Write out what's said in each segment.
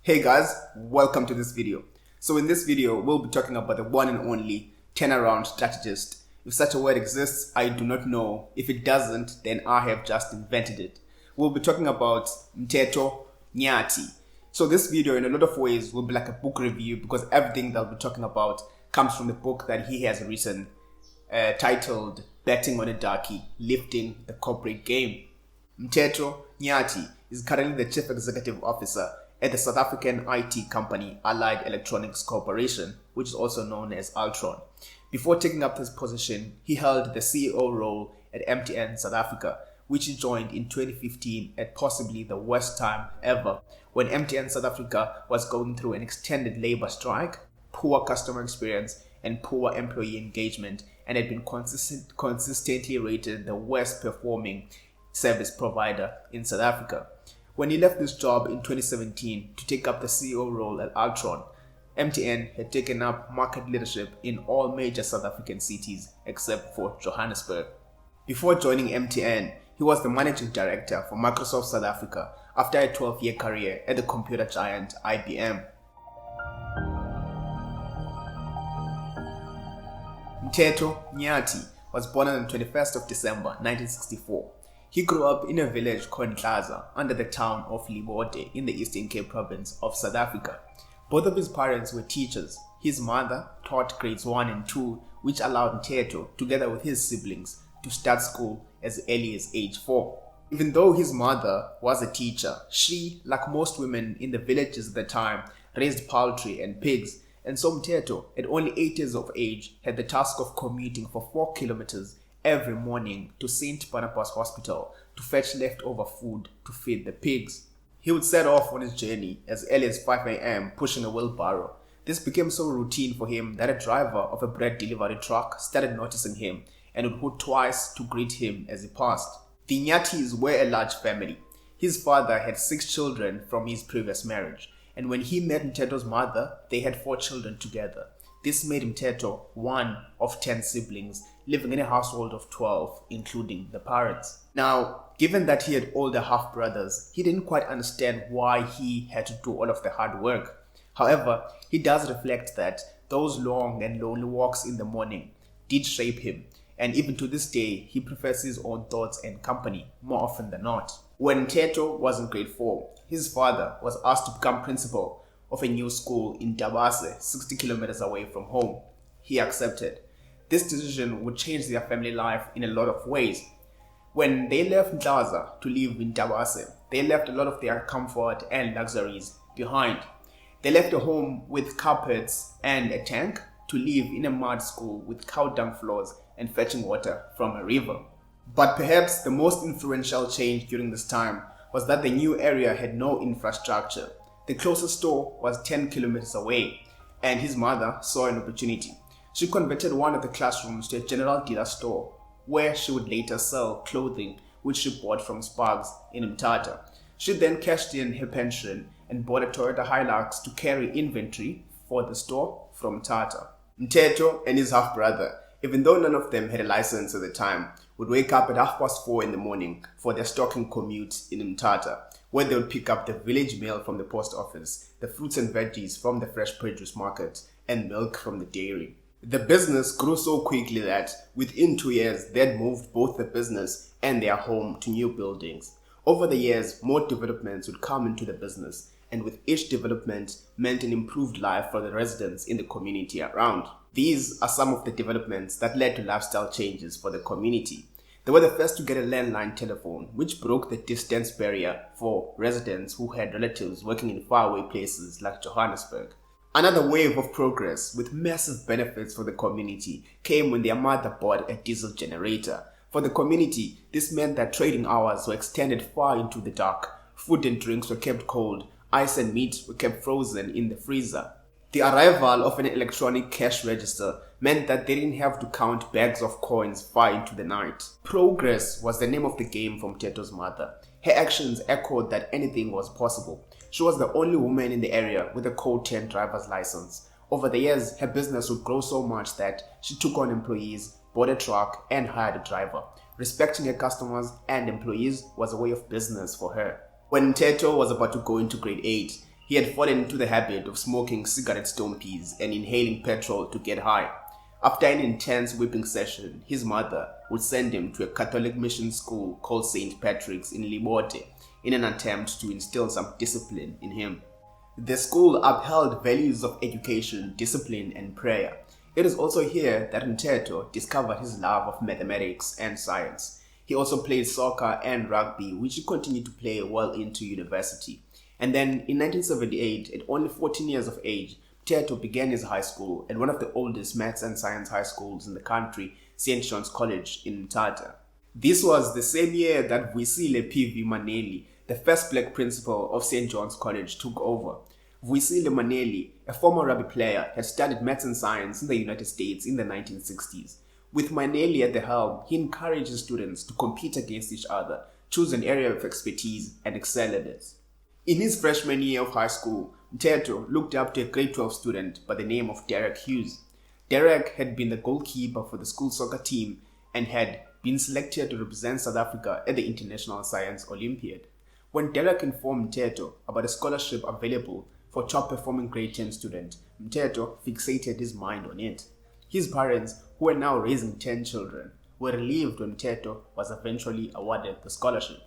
Hey guys, welcome to this video. So in this video, we'll be talking about the one and only turnaround strategist. If such a word exists, I do not know. If it doesn't, then I have just invented it. We'll be talking about Mteto Nyati. So this video in a lot of ways will be like a book review because everything that I'll be talking about comes from the book that he has written titled Betting on a Darkie, Lifting the Corporate Game. Mteto Nyati is currently the Chief Executive Officer at the South African IT company Allied Electronics Corporation, which is also known as Altron. Before taking up this position, he held the CEO role at MTN South Africa, which he joined in 2015 at possibly the worst time ever, when MTN South Africa was going through an extended labor strike, poor customer experience, and poor employee engagement, and had been consistently rated the worst performing service provider in South Africa. When he left this job in 2017 to take up the CEO role at Altron, MTN had taken up market leadership in all major South African cities except for Johannesburg. Before joining MTN, he was the managing director for Microsoft South Africa after a 12-year career at the computer giant IBM. Mteto Nyati was born on the 21st of December 1964. He grew up in a village called Plaza under the town of Libote in the Eastern Cape province of South Africa. Both of his parents were teachers. His mother taught grades 1 and 2, which allowed Mteto, together with his siblings, to start school as early as age 4. Even though his mother was a teacher, she, like most women in the villages at the time, raised poultry and pigs, and so Mteto, at only 8 years of age, had the task of commuting for 4 kilometers every morning to St. Barnabas Hospital to fetch leftover food to feed the pigs. He would set off on his journey as early as 5 a.m. pushing a wheelbarrow. This became so routine for him that a driver of a bread delivery truck started noticing him and would hoot twice to greet him as he passed. The Nyatis were a large family. His father had 6 children from his previous marriage, and when he met Mteto's mother, they had 4 children together. This made Mteto one of 10 siblings, living in a household of 12, including the parents. Now, given that he had older half-brothers, he didn't quite understand why he had to do all of the hard work. However, he does reflect that those long and lonely walks in the morning did shape him, and even to this day, he prefers his own thoughts and company more often than not. When Mteto was in grade 4, his father was asked to become principal of a new school in Tabase, 60 kilometers away from home. He accepted. This decision would change their family life in a lot of ways. When they left Mtlaza to live in Tabase, they left a lot of their comfort and luxuries behind. They left a home with carpets and a tank to live in a mud school with cow dung floors and fetching water from a river. But perhaps the most influential change during this time was that the new area had no infrastructure. The closest store was 10 kilometers away, and his mother saw an opportunity. She converted one of the classrooms to a general dealer store, where she would later sell clothing which she bought from Sparks in Mthatha. She then cashed in her pension and bought a Toyota Hilux to carry inventory for the store from Mthatha. Mteto and his half-brother, even though none of them had a license at the time, would wake up at 4:30 in the morning for their stocking commute in Mthatha, where they would pick up the village mail from the post office, the fruits and veggies from the fresh produce market, and milk from the dairy. The business grew so quickly that within 2 years, they had moved both the business and their home to new buildings. Over the years, more developments would come into the business, and with each development meant an improved life for the residents in the community around. These are some of the developments that led to lifestyle changes for the community. They were the first to get a landline telephone, which broke the distance barrier for residents who had relatives working in faraway places like Johannesburg. Another wave of progress with massive benefits for the community came when their mother bought a diesel generator. For the community, this meant that trading hours were extended far into the dark, food and drinks were kept cold, ice and meat were kept frozen in the freezer. The arrival of an electronic cash register meant that they didn't have to count bags of coins far into the night. Progress was the name of the game for Mteto's mother. Her actions echoed that anything was possible. She was the only woman in the area with a Code 10 driver's license. Over the years, her business would grow so much that she took on employees, bought a truck, and hired a driver. Respecting her customers and employees was a way of business for her. When Mteto was about to go into grade 8, He had fallen into the habit of smoking cigarette stumpies and inhaling petrol to get high. After an intense whipping session, his mother would send him to a Catholic mission school called St. Patrick's in Libote in an attempt to instill some discipline in him. The school upheld values of education, discipline, and prayer. It is also here that Mteto discovered his love of mathematics and science. He also played soccer and rugby, which he continued to play well into university. And then in 1978, at only 14 years of age, Mteto began his high school at one of the oldest maths and science high schools in the country, St. John's College in Mthatha. This was the same year that Vuyisile P.V. Maneli, the first black principal of St. John's College, took over. Vuyisile Maneli, a former rugby player, had studied maths and science in the United States in the 1960s. With Maneli at the helm, he encouraged his students to compete against each other, choose an area of expertise, and excel at it. In his freshman year of high school, Mteto looked up to a grade 12 student by the name of Derek Hughes. Derek had been the goalkeeper for the school soccer team and had been selected to represent South Africa at the International Science Olympiad. When Derek informed Mteto about a scholarship available for top-performing grade 10 student, Mteto fixated his mind on it. His parents, who were now raising 10 children, were relieved when Mteto was eventually awarded the scholarship.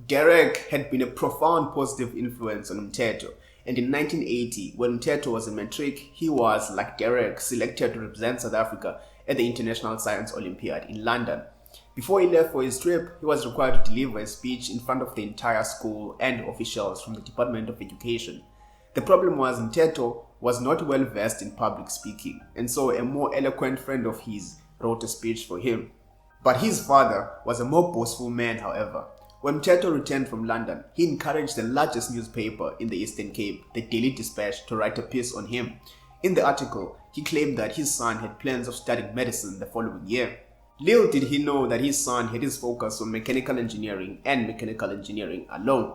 Derek had been a profound positive influence on Mteto, and in 1980, when Mteto was a matric, he was, like Derek, selected to represent South Africa at the International Science Olympiad in London. Before he left for his trip, he was required to deliver a speech in front of the entire school and officials from the Department of Education. The problem was Mteto was not well versed in public speaking, and so a more eloquent friend of his wrote a speech for him. But his father was a more boastful man, however. When Mteto returned from London, he encouraged the largest newspaper in the Eastern Cape, the Daily Dispatch, to write a piece on him. In the article, he claimed that his son had plans of studying medicine the following year. Little did he know that his son had his focus on mechanical engineering and mechanical engineering alone.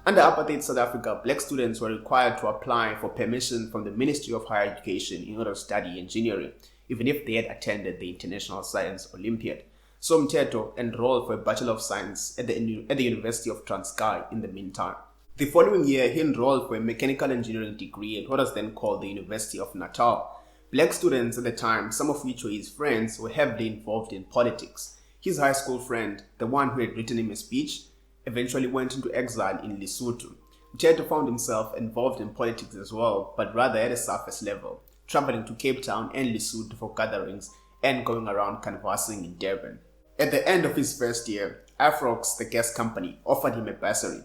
Under apartheid South Africa, black students were required to apply for permission from the Ministry of Higher Education in order to study engineering, even if they had attended the International Science Olympiad. So Mteto enrolled for a Bachelor of Science at the University of Transkei in the meantime. The following year, he enrolled for a mechanical engineering degree at what was then called the University of Natal. Black students at the time, some of which were his friends, were heavily involved in politics. His high school friend, the one who had written him a speech, eventually went into exile in Lesotho. Mteto found himself involved in politics as well, but rather at a surface level, traveling to Cape Town and Lesotho for gatherings and going around canvassing in Durban. At the end of his first year, Afrox, the gas company, offered him a bursary,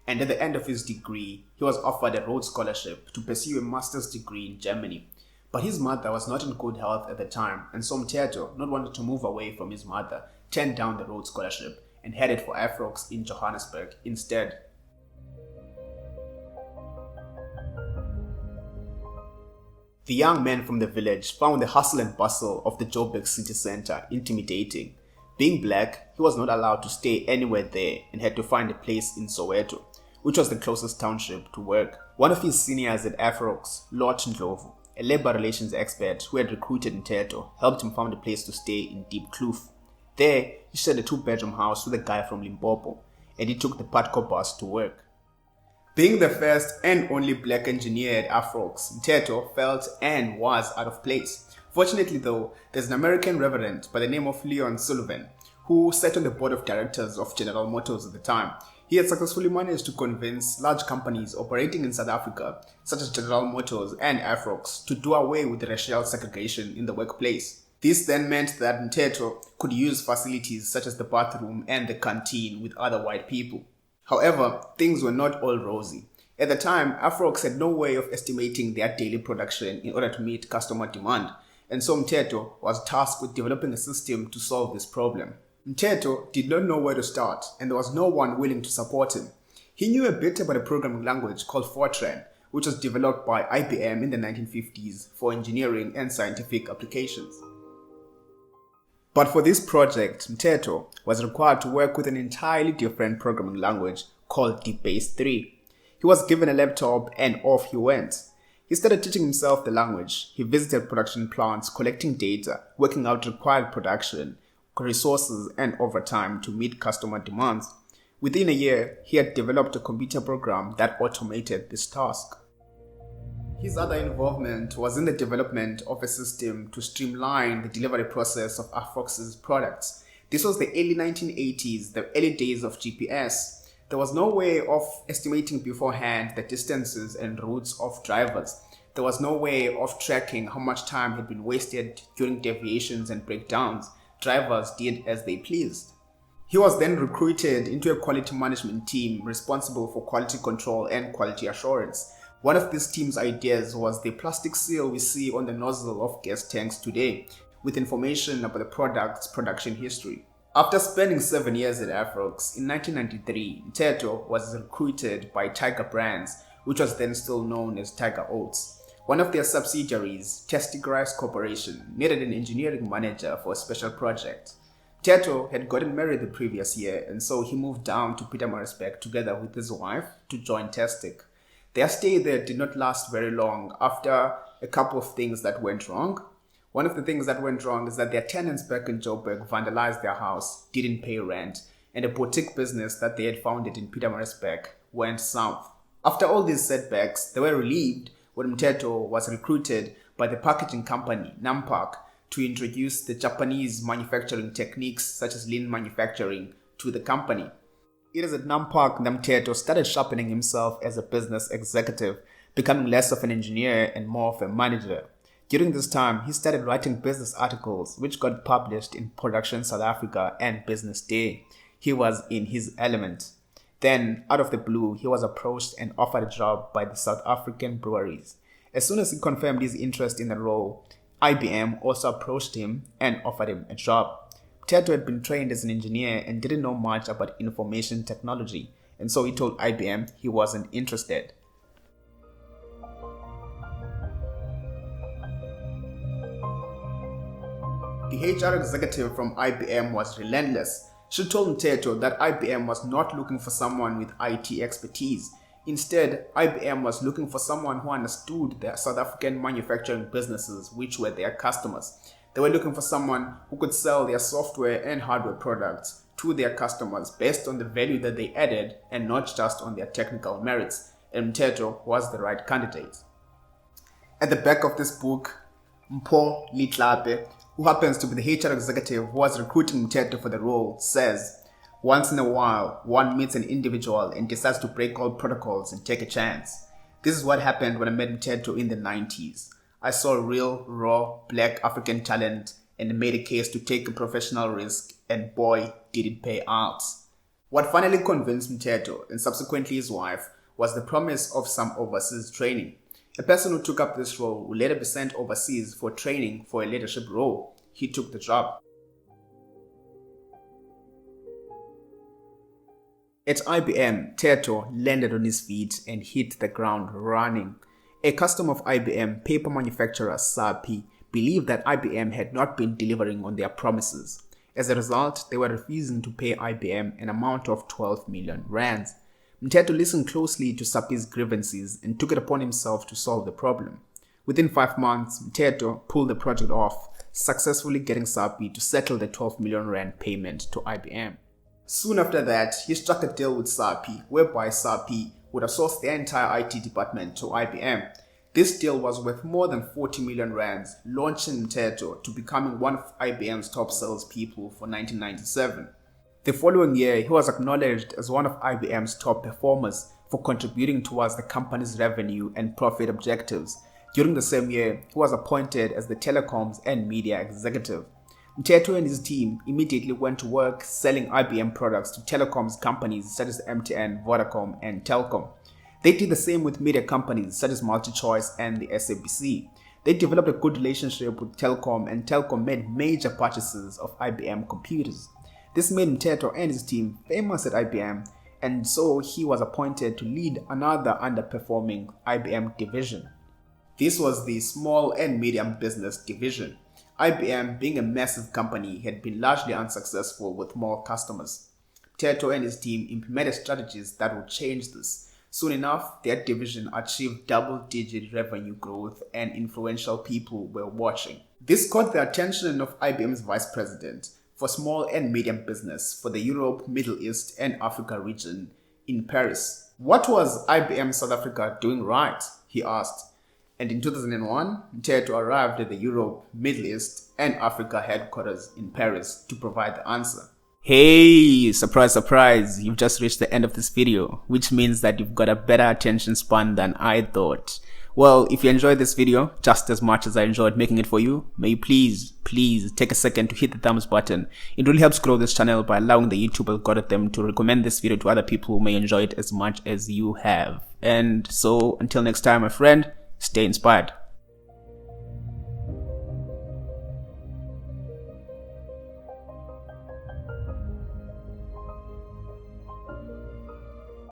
and at the end of his degree, he was offered a Rhodes Scholarship to pursue a master's degree in Germany. But his mother was not in good health at the time, and so Mteto, not wanting to move away from his mother, turned down the Rhodes Scholarship and headed for Afrox in Johannesburg instead. The young man from the village found the hustle and bustle of the Joburg city centre intimidating. Being black, he was not allowed to stay anywhere there and had to find a place in Soweto, which was the closest township to work. One of his seniors at Afrox, Lord Ndlovu, a labor relations expert who had recruited Mteto, helped him find a place to stay in Deep Kloof. There, he shared a 2-bedroom house with a guy from Limpopo, and he took the Patco bus to work. Being the first and only black engineer at Afrox, Mteto felt and was out of place. Fortunately though, there's an American reverend by the name of Leon Sullivan who sat on the board of directors of General Motors at the time. He had successfully managed to convince large companies operating in South Africa, such as General Motors and Afrox, to do away with the racial segregation in the workplace. This then meant that Mteto could use facilities such as the bathroom and the canteen with other white people. However, things were not all rosy. At the time, Afrox had no way of estimating their daily production in order to meet customer demand, and so Mteto was tasked with developing a system to solve this problem. Mteto did not know where to start, and there was no one willing to support him. He knew a bit about a programming language called Fortran, which was developed by IBM in the 1950s for engineering and scientific applications. But for this project, Mteto was required to work with an entirely different programming language called DBase 3. He was given a laptop and off he went. He started teaching himself the language. He visited production plants, collecting data, working out required production, resources, and overtime to meet customer demands. Within a year, he had developed a computer program that automated this task. His other involvement was in the development of a system to streamline the delivery process of Afrox's products. This was the early 1980s, the early days of GPS. There was no way of estimating beforehand the distances and routes of drivers. There was no way of tracking how much time had been wasted during deviations and breakdowns. Drivers did as they pleased. He was then recruited into a quality management team responsible for quality control and quality assurance. One of this team's ideas was the plastic seal we see on the nozzle of gas tanks today, with information about the product's production history. After spending 7 years at Afrox, in 1993, Mteto was recruited by Tiger Brands, which was then still known as Tiger Oats. One of their subsidiaries, Testigrice Corporation, needed an engineering manager for a special project. Mteto had gotten married the previous year, and so he moved down to Pietermaritzburg together with his wife to join Testic. Their stay there did not last very long after a couple of things that went wrong. One of the things that went wrong is that their tenants back in Joburg vandalized their house, didn't pay rent, and a boutique business that they had founded in Pietermaritzburg went south. After all these setbacks, they were relieved when Mteto was recruited by the packaging company Nampak to introduce the Japanese manufacturing techniques such as lean manufacturing to the company. It is at Nampak that Mteto started sharpening himself as a business executive, becoming less of an engineer and more of a manager. During this time, he started writing business articles which got published in Production South Africa and Business Day. He was in his element. Then, out of the blue, he was approached and offered a job by the South African breweries. As soon as he confirmed his interest in the role, IBM also approached him and offered him a job. Mteto had been trained as an engineer and didn't know much about information technology, and so he told IBM he wasn't interested. The HR executive from IBM was relentless. She told Mteto that IBM was not looking for someone with IT expertise. Instead, IBM was looking for someone who understood the South African manufacturing businesses, which were their customers. They were looking for someone who could sell their software and hardware products to their customers based on the value that they added and not just on their technical merits, and Mteto was the right candidate. At the back of this book, Mpho Litlape, who happens to be the HR executive who was recruiting Mteto for the role, says, "Once in a while, one meets an individual and decides to break all protocols and take a chance. This is what happened when I met Mteto in the 90s. I saw real, raw, black African talent and made a case to take a professional risk, and boy, did it pay out." What finally convinced Mteto, and subsequently his wife, was the promise of some overseas training. A person who took up this role would later be sent overseas for training for a leadership role. He took the job. At IBM, Mteto landed on his feet and hit the ground running. A customer of IBM, paper manufacturer SAPI, believed that IBM had not been delivering on their promises. As a result, they were refusing to pay IBM an amount of 12 million rands. Mteto listened closely to SAPI's grievances and took it upon himself to solve the problem. Within 5 months, Mteto pulled the project off, successfully getting SAPI to settle the 12 million rand payment to IBM. Soon after that, he struck a deal with SAPI, whereby SAPI would outsource their entire IT department to IBM. This deal was worth more than 40 million rands, launching Mteto to becoming one of IBM's top salespeople for 1997. The following year, he was acknowledged as one of IBM's top performers for contributing towards the company's revenue and profit objectives. During the same year, he was appointed as the telecoms and media executive. Mteto and his team immediately went to work selling IBM products to telecoms companies such as MTN, Vodacom, and Telkom. They did the same with media companies such as MultiChoice and the SABC. They developed a good relationship with Telkom, and Telkom made major purchases of IBM computers. This made Mteto and his team famous at IBM, and so he was appointed to lead another underperforming IBM division. This was the small and medium business division. IBM, being a massive company, had been largely unsuccessful with more customers. Mteto and his team implemented strategies that would change this. Soon enough, their division achieved double-digit revenue growth, and influential people were watching. This caught the attention of IBM's vice president. for small and medium business for the Europe, Middle East, and Africa region in Paris. What was IBM South Africa doing right? He asked. And in 2001, Mteto arrived at the Europe, Middle East, and Africa headquarters in Paris to provide the answer. Hey, surprise, surprise, you've just reached the end of this video, which means that you've got a better attention span than I thought. Well, if you enjoyed this video just as much as I enjoyed making it for you, may you please take a second to hit the thumbs button. It really helps grow this channel by allowing the YouTube algorithm to recommend this video to other people who may enjoy it as much as you have. And so, until next time, my friend, stay inspired.